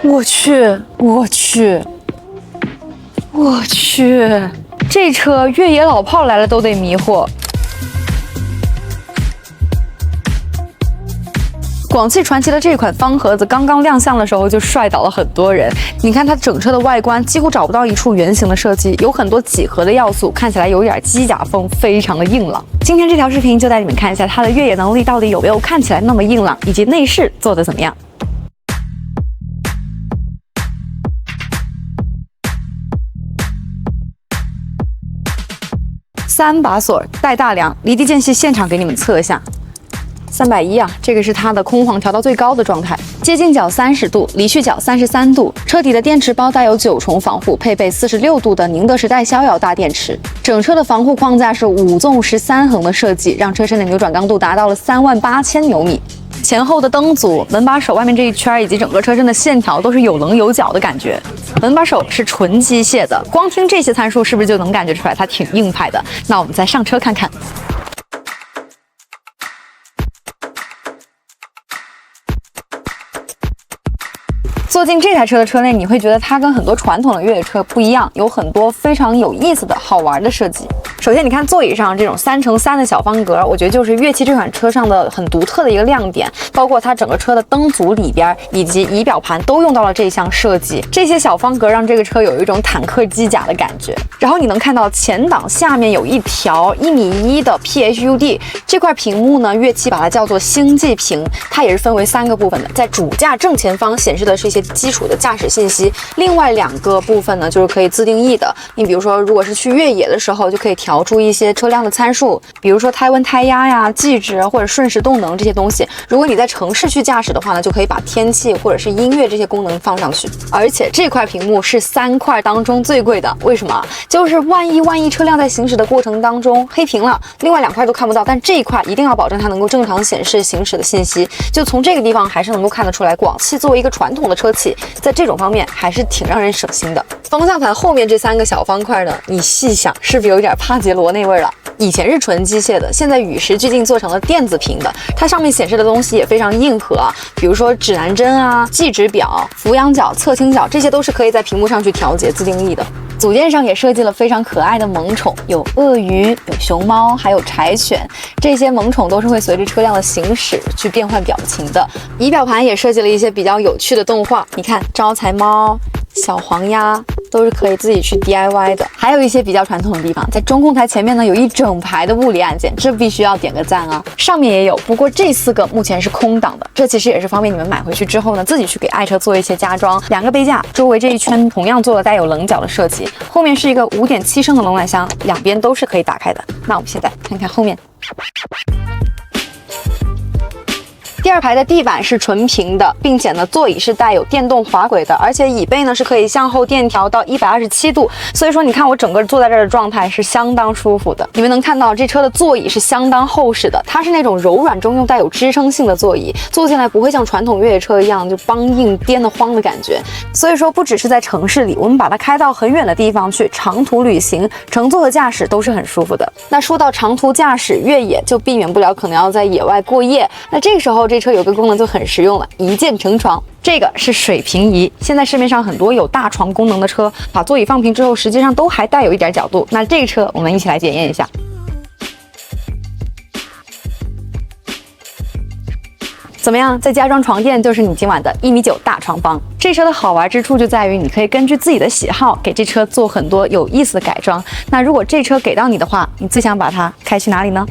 我去，我去，我去，这车越野老炮来了都得迷惑。广汽传祺的这款方盒子刚刚亮相的时候就帅倒了很多人。你看它整车的外观几乎找不到一处圆形的设计，有很多几何的要素，看起来有点机甲风，非常的硬朗。今天这条视频就带你们看一下它的越野能力到底有没有看起来那么硬朗，以及内饰做的怎么样。3把锁带大梁，离地间隙现场给你们测一下。310啊，这个是它的空晃调到最高的状态，接近角30度，离去角33度。车底的电池包带有9重防护，配备46度的宁德时代逍遥大电池。整车的防护框架是5纵13横的设计，让车身的扭转刚度达到了38000牛米。前后的灯组、门把手外面这一圈以及整个车身的线条都是有棱有角的感觉。门把手是纯机械的，光听这些参数是不是就能感觉出来它挺硬派的？那我们再上车看看。坐进这台车的车内，你会觉得它跟很多传统的越野车不一样，有很多非常有意思的好玩的设计。首先，你看座椅上这种3×3的小方格，我觉得就是越骑这款车上的很独特的一个亮点。包括它整个车的灯组里边以及仪表盘都用到了这项设计。这些小方格让这个车有一种坦克机甲的感觉。然后你能看到前挡下面有一条1.1米的 PHUD， 这块屏幕呢，越骑把它叫做星际屏，它也是分为3个部分的。在主驾正前方显示的是一些基础的驾驶信息，另外2个部分呢，就是可以自定义的。你比如说，如果是去越野的时候，就可以调出一些车辆的参数，比如说胎温、胎压呀、计值或者瞬时动能这些东西。如果你在城市去驾驶的话呢，就可以把天气或者是音乐这些功能放上去。而且这块屏幕是3块当中最贵的，为什么？就是万一车辆在行驶的过程当中黑屏了，另外2块都看不到，但这一块一定要保证它能够正常显示行驶的信息。就从这个地方还是能够看得出来，广汽作为一个传统的车企，在这种方面还是挺让人省心的。方向盘后面这3个小方块呢，你细想是不是有点帕杰罗那味儿了？以前是纯机械的，现在与时俱进做成了电子屏的，它上面显示的东西也非常硬核啊，比如说指南针啊、计值表、俯仰角、侧倾角，这些都是可以在屏幕上去调节自定义的。组件上也设计了非常可爱的萌宠，有鳄鱼、有熊猫，还有柴犬，这些萌宠都是会随着车辆的行驶去变换表情的。仪表盘也设计了一些比较有趣的动画，你看招财猫、小黄鸭都是可以自己去 DIY 的。还有一些比较传统的地方，在中控台前面呢有一整排的物理按键，这必须要点个赞啊。上面也有，不过这4个目前是空档的，这其实也是方便你们买回去之后呢，自己去给爱车做一些加装。2个杯架，周围这一圈同样做了带有棱角的设计，后面是一个5.7升的冷暖箱，两边都是可以打开的。那我们现在看看后面。第2排的地板是纯平的，并且呢，座椅是带有电动滑轨的，而且椅背呢是可以向后电调到127度，所以说你看我整个坐在这儿的状态是相当舒服的。你们能看到这车的座椅是相当厚实的，它是那种柔软中又带有支撑性的座椅，坐进来不会像传统越野车一样就梆硬颠得慌的感觉。所以说不只是在城市里，我们把它开到很远的地方去，长途旅行、乘坐和驾驶都是很舒服的。那说到长途驾驶越野，就避免不了可能要在野外过夜，那这个时候这车有个功能就很实用了，一键成床。这个是水平仪，现在市面上很多有大床功能的车，把座椅放平之后，实际上都还带有一点角度。那这个车我们一起来检验一下。怎么样？再加装床垫就是你今晚的1.9米大床房。这车的好玩之处就在于，你可以根据自己的喜好给这车做很多有意思的改装。那如果这车给到你的话，你最想把它开去哪里呢？